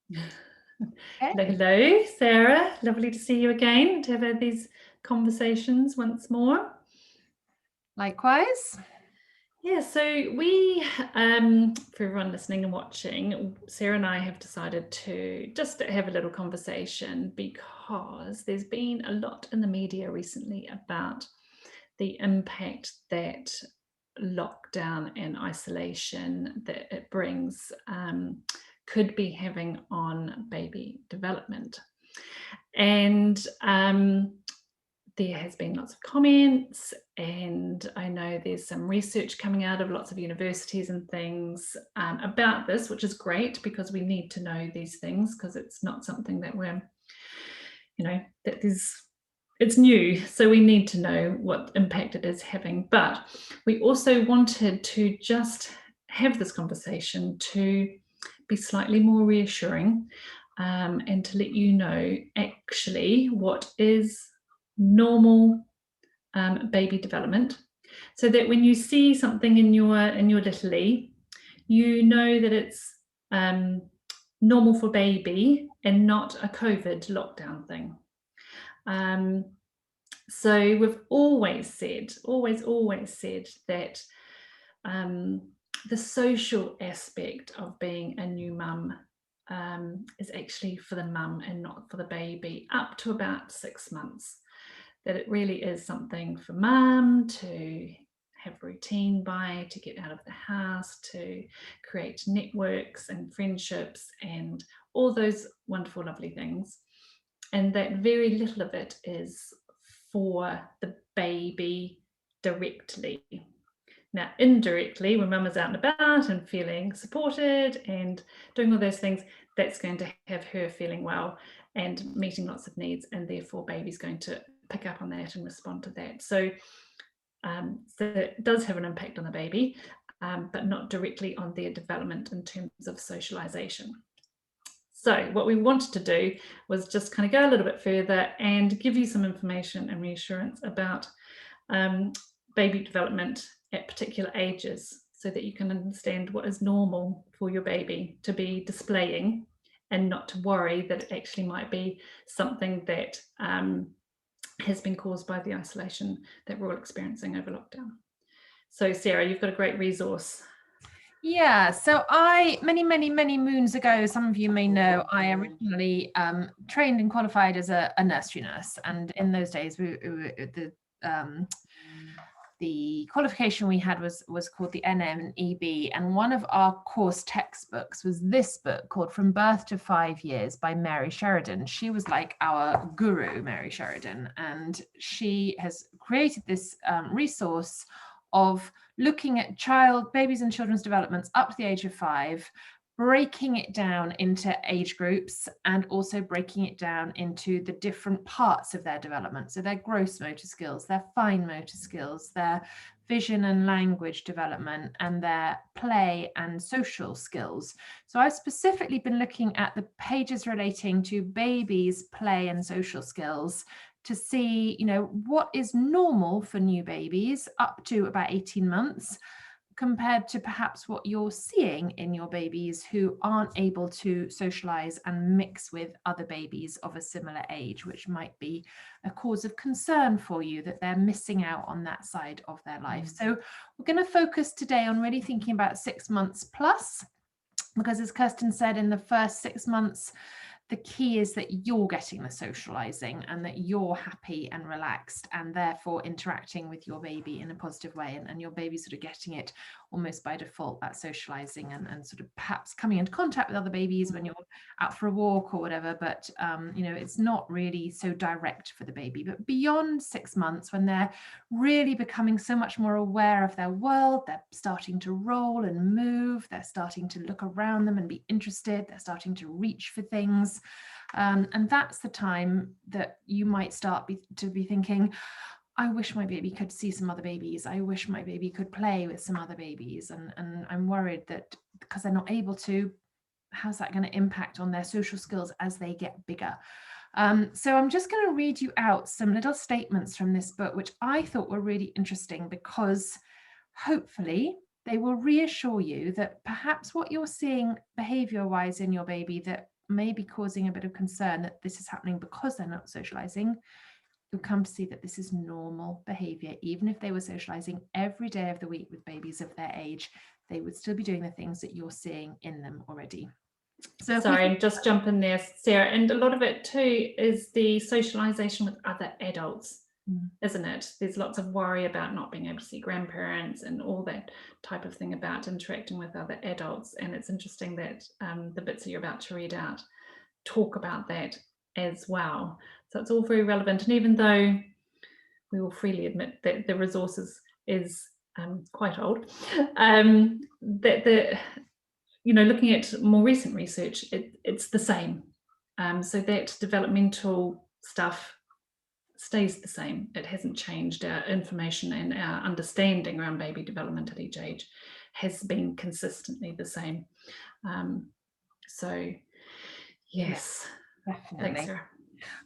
Okay. Hello, hello, Sarah. Lovely to see you again, to have had these conversations once more. Likewise. Yeah, so for everyone listening and watching, Sarah and I have decided to just have a little conversation because there's been a lot in the media recently about the impact that lockdown and isolation that it brings could be having on baby development. And there has been lots of comments, and I know there's some research coming out of lots of universities and things about this, which is great because we need to know these things, because it's not something that it's new, so we need to know what impact it is having. But we also wanted to just have this conversation to be slightly more reassuring, and to let you know actually what is normal baby development, so that when you see something in your littly, you know that it's normal for baby and not a COVID lockdown thing. So we've always said that the social aspect of being a new mum is actually for the mum and not for the baby up to about 6 months. That it really is something for mum to have routine by, to get out of the house, to create networks and friendships and all those wonderful, lovely things. And that very little of it is for the baby directly. Now, indirectly, when mum is out and about and feeling supported and doing all those things, that's going to have her feeling well and meeting lots of needs, and therefore baby's going to pick up on that and respond to that. So it does have an impact on the baby, but not directly on their development in terms of socialisation. So what we wanted to do was just kind of go a little bit further and give you some information and reassurance about baby development at particular ages, so that you can understand what is normal for your baby to be displaying, and not to worry that it actually might be something that has been caused by the isolation that we're all experiencing over lockdown. So Sarah, you've got a great resource. Yeah, so many moons ago, some of you may know, I originally trained and qualified as a nursery nurse, and in those days the qualification we had was called the NMEB, and one of our course textbooks was this book called From Birth to 5 Years by Mary Sheridan. She was like our guru, Mary Sheridan, and she has created this resource of looking at babies and children's developments up to the age of 5, breaking it down into age groups, and also breaking it down into the different parts of their development. So their gross motor skills, their fine motor skills, their vision and language development, and their play and social skills. So I've specifically been looking at the pages relating to babies' play and social skills to see, what is normal for new babies up to about 18 months, compared to perhaps what you're seeing in your babies who aren't able to socialize and mix with other babies of a similar age, which might be a cause of concern for you, that they're missing out on that side of their life. So we're going to focus today on really thinking about 6 months plus, because as Kirsten said, in the first 6 months, the key is that you're getting the socializing and that you're happy and relaxed and therefore interacting with your baby in a positive way, and your baby sort of getting it almost by default, that socializing and sort of perhaps coming into contact with other babies when you're out for a walk or whatever, but it's not really so direct for the baby. But beyond 6 months, when they're really becoming so much more aware of their world, they're starting to roll and move, they're starting to look around them and be interested, they're starting to reach for things. And that's the time that you might start to be thinking, I wish my baby could see some other babies. I wish my baby could play with some other babies. And I'm worried that because they're not able to, how's that going to impact on their social skills as they get bigger? So I'm just going to read you out some little statements from this book, which I thought were really interesting, because hopefully they will reassure you that perhaps what you're seeing behavior-wise in your baby that may be causing a bit of concern that this is happening because they're not socializing, you'll come to see that this is normal behavior. Even if they were socializing every day of the week with babies of their age, they would still be doing the things that you're seeing in them already. So sorry, just jump in there, Sarah. And a lot of it too is the socialization with other adults, isn't it? There's lots of worry about not being able to see grandparents and all that type of thing about interacting with other adults. And it's interesting that the bits that you're about to read out talk about that as well. So it's all very relevant. And even though we will freely admit that the resources is quite old, that looking at more recent research, it's the same. So that developmental stuff stays the same. It hasn't changed. Our information and our understanding around baby development at each age has been consistently the same. So yes, definitely. Thanks, Sarah.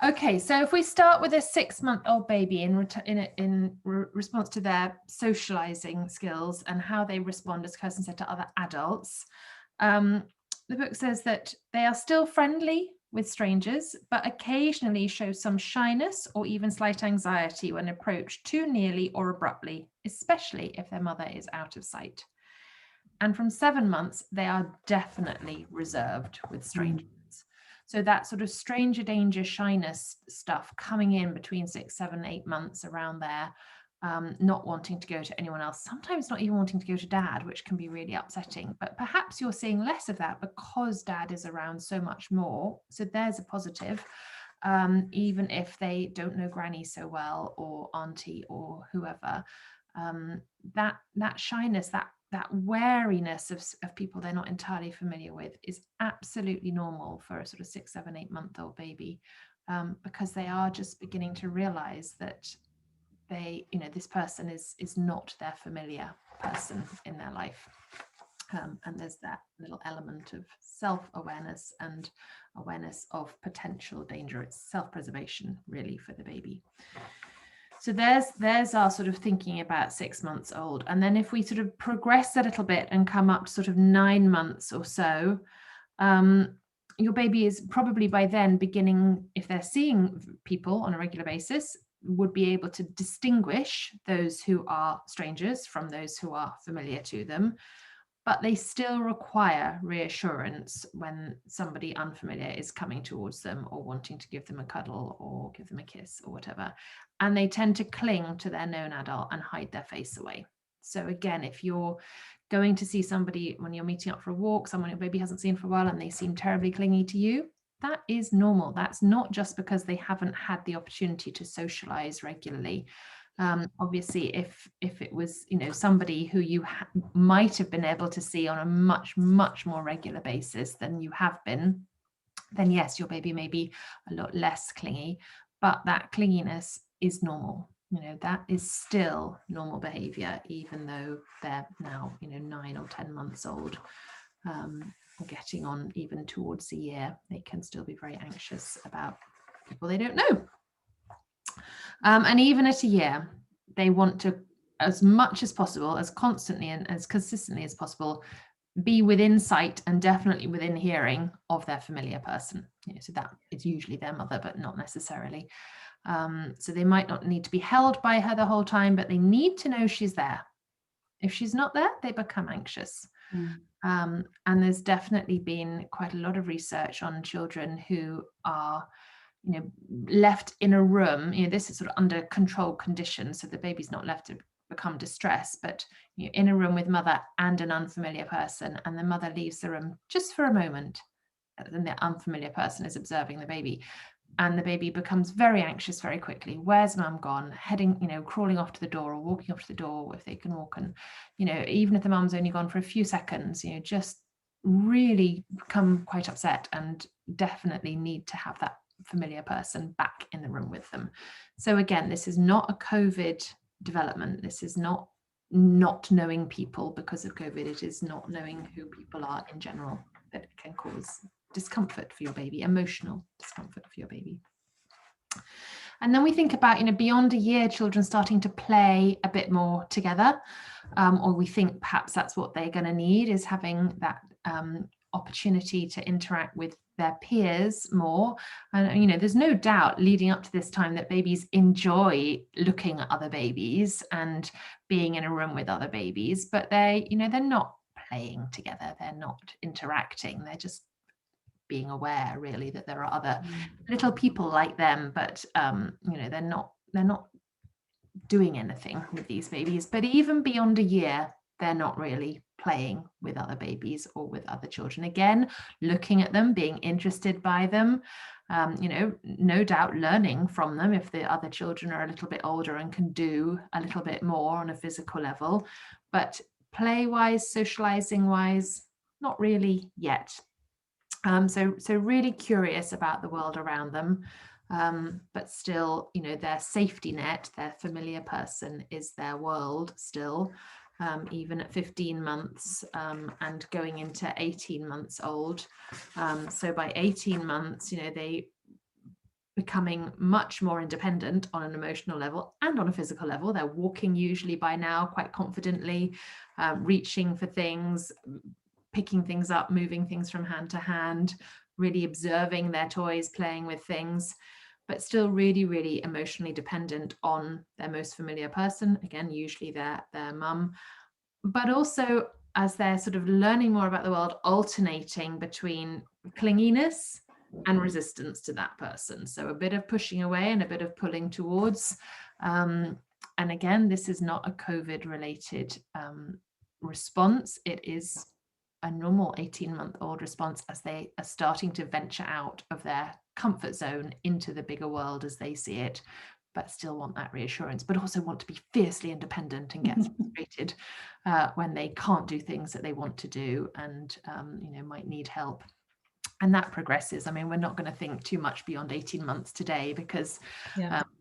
Okay, so if we start with a 6-month-old baby in response to their socializing skills and how they respond, as Kirsten said, to other adults, the book says that they are still friendly with strangers, but occasionally show some shyness or even slight anxiety when approached too nearly or abruptly, especially if their mother is out of sight. And from 7 months, they are definitely reserved with strangers. So that sort of stranger danger, shyness stuff coming in between 6, 7, 8 months around there, not wanting to go to anyone else, sometimes not even wanting to go to dad, which can be really upsetting. But perhaps you're seeing less of that because dad is around so much more. So there's a positive, even if they don't know granny so well or auntie or whoever. That shyness, that wariness of people they're not entirely familiar with is absolutely normal for a sort of 6, 7, 8 month old baby, because they are just beginning to realize that this person is not their familiar person in their life. And there's that little element of self-awareness and awareness of potential danger. It's self-preservation really for the baby. So there's our sort of thinking about 6 months old. And then if we sort of progress a little bit and come up to sort of 9 months or so, your baby is probably by then beginning, if they're seeing people on a regular basis, would be able to distinguish those who are strangers from those who are familiar to them. But they still require reassurance when somebody unfamiliar is coming towards them or wanting to give them a cuddle or give them a kiss or whatever. And they tend to cling to their known adult and hide their face away. So again, if you're going to see somebody when you're meeting up for a walk, someone your baby hasn't seen for a while, and they seem terribly clingy to you, that is normal. That's not just because they haven't had the opportunity to socialize regularly. Obviously, if it was, somebody who you might have been able to see on a much, much more regular basis than you have been, then yes, your baby may be a lot less clingy, but that clinginess is normal. That is still normal behavior, even though they're now, 9 or 10 months old, getting on even towards a year. They can still be very anxious about people they don't know. And even at a year, they want to, as much as possible, as constantly and as consistently as possible, be within sight and definitely within hearing of their familiar person. So that is usually their mother, but not necessarily. So they might not need to be held by her the whole time, but they need to know she's there. If she's not there, they become anxious. And there's definitely been quite a lot of research on children who are left in a room. This is sort of under controlled conditions, so the baby's not left to become distressed, but in a room with mother and an unfamiliar person, and the mother leaves the room just for a moment, and the unfamiliar person is observing the baby, and the baby becomes very anxious very quickly. Where's mum gone? Heading, crawling off to the door or walking off to the door if they can walk, and even if the mum's only gone for a few seconds, just really become quite upset and definitely need to have that familiar person back in the room with them. So again, this is not a COVID development. This is not knowing people because of COVID. It is not knowing who people are in general that can cause discomfort for your baby, emotional discomfort for your baby. And then we think about, beyond a year, children starting to play a bit more together, or we think perhaps that's what they're going to need, is having that opportunity to interact with their peers more. And there's no doubt leading up to this time that babies enjoy looking at other babies and being in a room with other babies, but they're not playing together, they're not interacting, they're just being aware really that there are other little people like them, but they're not doing anything with these babies. But even beyond a year, they're not really playing with other babies or with other children. Again, looking at them, being interested by them, no doubt learning from them if the other children are a little bit older and can do a little bit more on a physical level. But play-wise, socializing-wise, not really yet. So really curious about the world around them. But still, their safety net, their familiar person is their world still, even at 15 months and going into 18 months old. So by 18 months, they becoming much more independent on an emotional level and on a physical level. They're walking usually by now quite confidently, reaching for things, picking things up, moving things from hand to hand, really observing their toys, playing with things, but still really, really emotionally dependent on their most familiar person, again, usually their mum. But also, as they're sort of learning more about the world, alternating between clinginess and resistance to that person. So a bit of pushing away and a bit of pulling towards. And again, this is not a COVID-related response. It is a normal 18-month-old response as they are starting to venture out of their comfort zone into the bigger world as they see it, but still want that reassurance, but also want to be fiercely independent and get frustrated when they can't do things that they want to do and might need help. And that progresses. I mean, we're not going to think too much beyond 18 months today because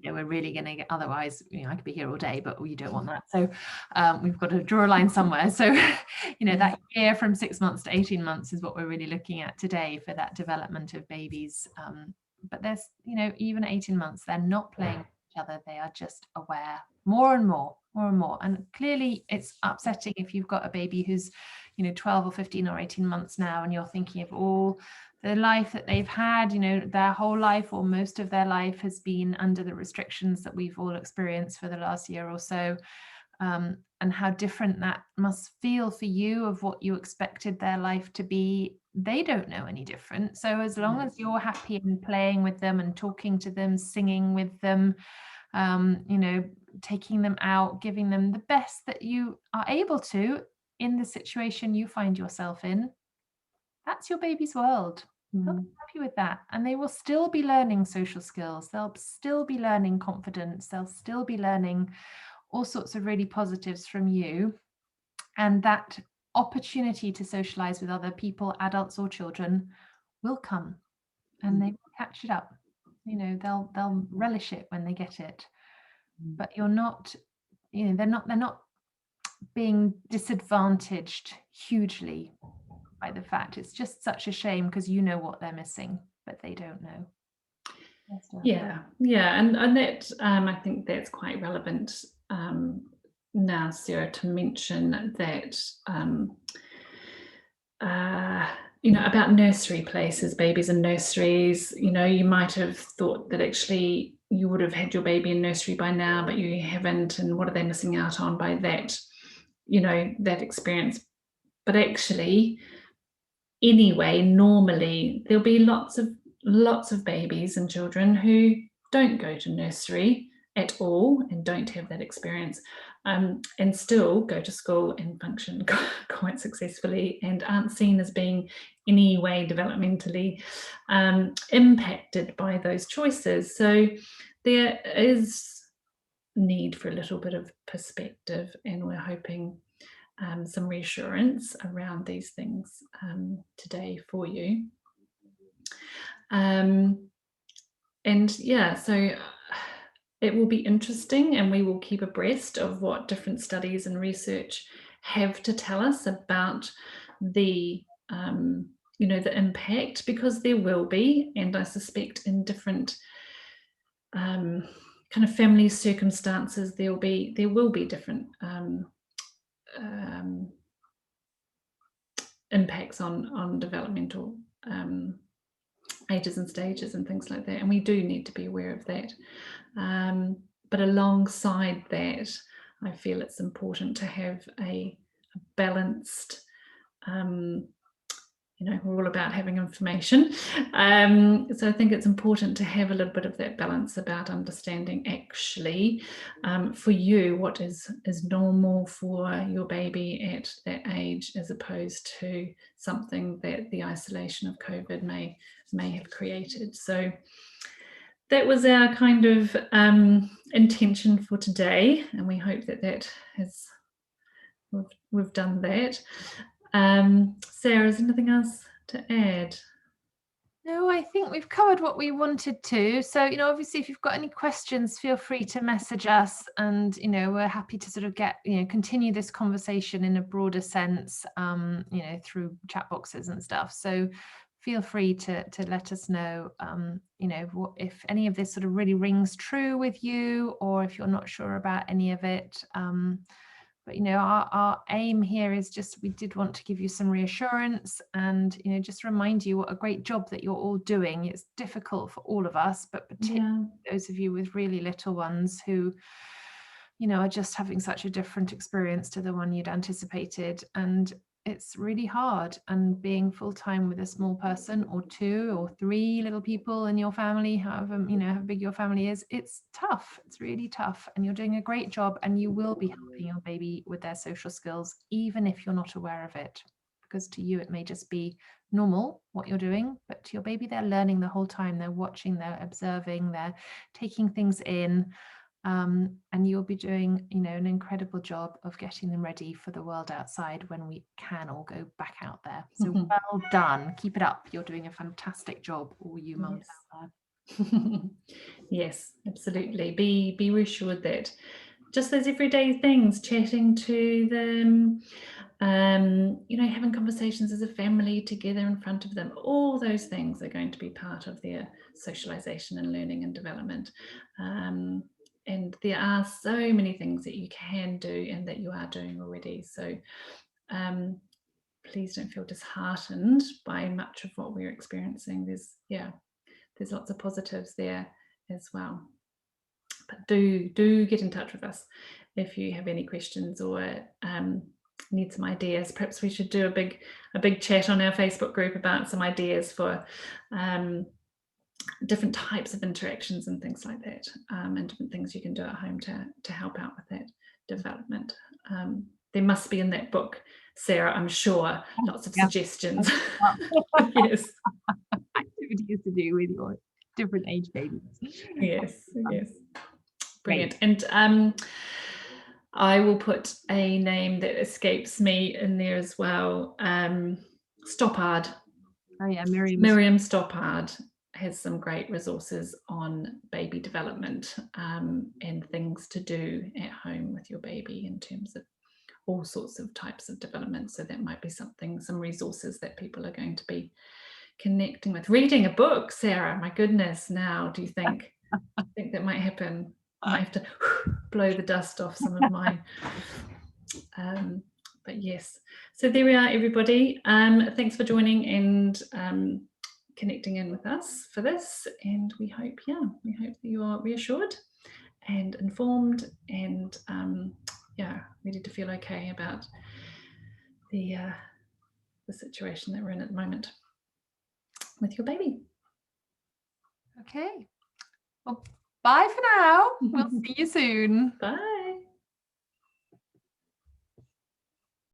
we're really going to get, otherwise, I could be here all day, but we don't want that. So we've got to draw a line somewhere. So, that year from 6 months to 18 months is what we're really looking at today for that development of babies. But there's, even at 18 months, they're not playing with each other. They are just aware more and more. And clearly it's upsetting if you've got a baby who's, 12 or 15 or 18 months now, and you're thinking of all the life that they've had, their whole life or most of their life has been under the restrictions that we've all experienced for the last year or so, and how different that must feel for you of what you expected their life to be. They don't know any different. So as long as you're happy and playing with them and talking to them, singing with them, taking them out, giving them the best that you are able to in the situation you find yourself in, that's your baby's world. They'll be happy with that, and they will still be learning social skills, they'll still be learning confidence, they'll still be learning all sorts of really positives from you. And that opportunity to socialize with other people, adults or children, will come, and they will catch it up. They'll relish it when they get it. But you're not, they're not being disadvantaged hugely by the fact. It's just such a shame because you know what they're missing, but they don't know. Yeah, and that I think that's quite relevant now, Sarah, to mention that about nursery places, babies in nurseries. You might have thought that actually you would have had your baby in nursery by now, but you haven't, and what are they missing out on by that, that experience? But actually, anyway, normally there'll be lots of babies and children who don't go to nursery at all and don't have that experience, and still go to school and function quite successfully and aren't seen as being any way developmentally impacted by those choices. So there is need for a little bit of perspective, and we're hoping some reassurance around these things today for you. So it will be interesting, and we will keep abreast of what different studies and research have to tell us about the the impact, because there will be, and I suspect in different kind of family circumstances, there will be different impacts on developmental ages and stages and things like that, and we do need to be aware of that. But alongside that, I feel it's important to have a balanced, we're all about having information. So I think it's important to have a little bit of that balance about understanding actually for you what is normal for your baby at that age, as opposed to something that the isolation of COVID may have created. So that was our kind of intention for today, and we hope that we've done that. Sarah, is anything else to add? No, I think we've covered what we wanted to. So, obviously, if you've got any questions, feel free to message us, and, we're happy to sort of continue this conversation in a broader sense, through chat boxes and stuff. So feel free to let us know, if any of this sort of really rings true with you, or if you're not sure about any of it. But our aim here is we did want to give you some reassurance, and just remind you what a great job that you're all doing. It's difficult for all of us, but particularly those of you with really little ones who are just having such a different experience to the one you'd anticipated, and it's really hard. And being full-time with a small person, or 2 or 3 little people in your family, however how big your family is, it's tough. It's really tough, and you're doing a great job, and you will be helping your baby with their social skills, even if you're not aware of it, because to you it may just be normal what you're doing, but to your baby, they're learning the whole time. They're watching, they're observing, they're taking things in. And you'll be doing, an incredible job of getting them ready for the world outside when we can all go back out there. So well done. Keep it up. You're doing a fantastic job, all you mums out there. Yes, absolutely. Be reassured that just those everyday things, chatting to them, having conversations as a family together in front of them, all those things are going to be part of their socialization and learning and development. And there are so many things that you can do and that you are doing already. So please don't feel disheartened by much of what we're experiencing. There's lots of positives there as well. But do get in touch with us if you have any questions or need some ideas. Perhaps we should do a big chat on our Facebook group about some ideas for different types of interactions and things like that, and different things you can do at home to help out with that development. There must be in that book, Sarah, I'm sure, lots of suggestions. Yes. Activities to do with your different age babies. Yes. Brilliant. Great. And I will put a name that escapes me in there as well. Stoppard. Oh yeah, Miriam Stoppard has some great resources on baby development and things to do at home with your baby in terms of all sorts of types of development. So that might be some resources that people are going to be connecting with. Reading a book, Sarah, my goodness, now do you think that might happen? I might have to blow the dust off some of mine. But yes, so there we are, everybody. Thanks for joining and connecting in with us for this, and we hope that you are reassured and informed and ready to feel okay about the situation that we're in at the moment with your baby. Okay, well, bye for now. We'll see you soon. Bye.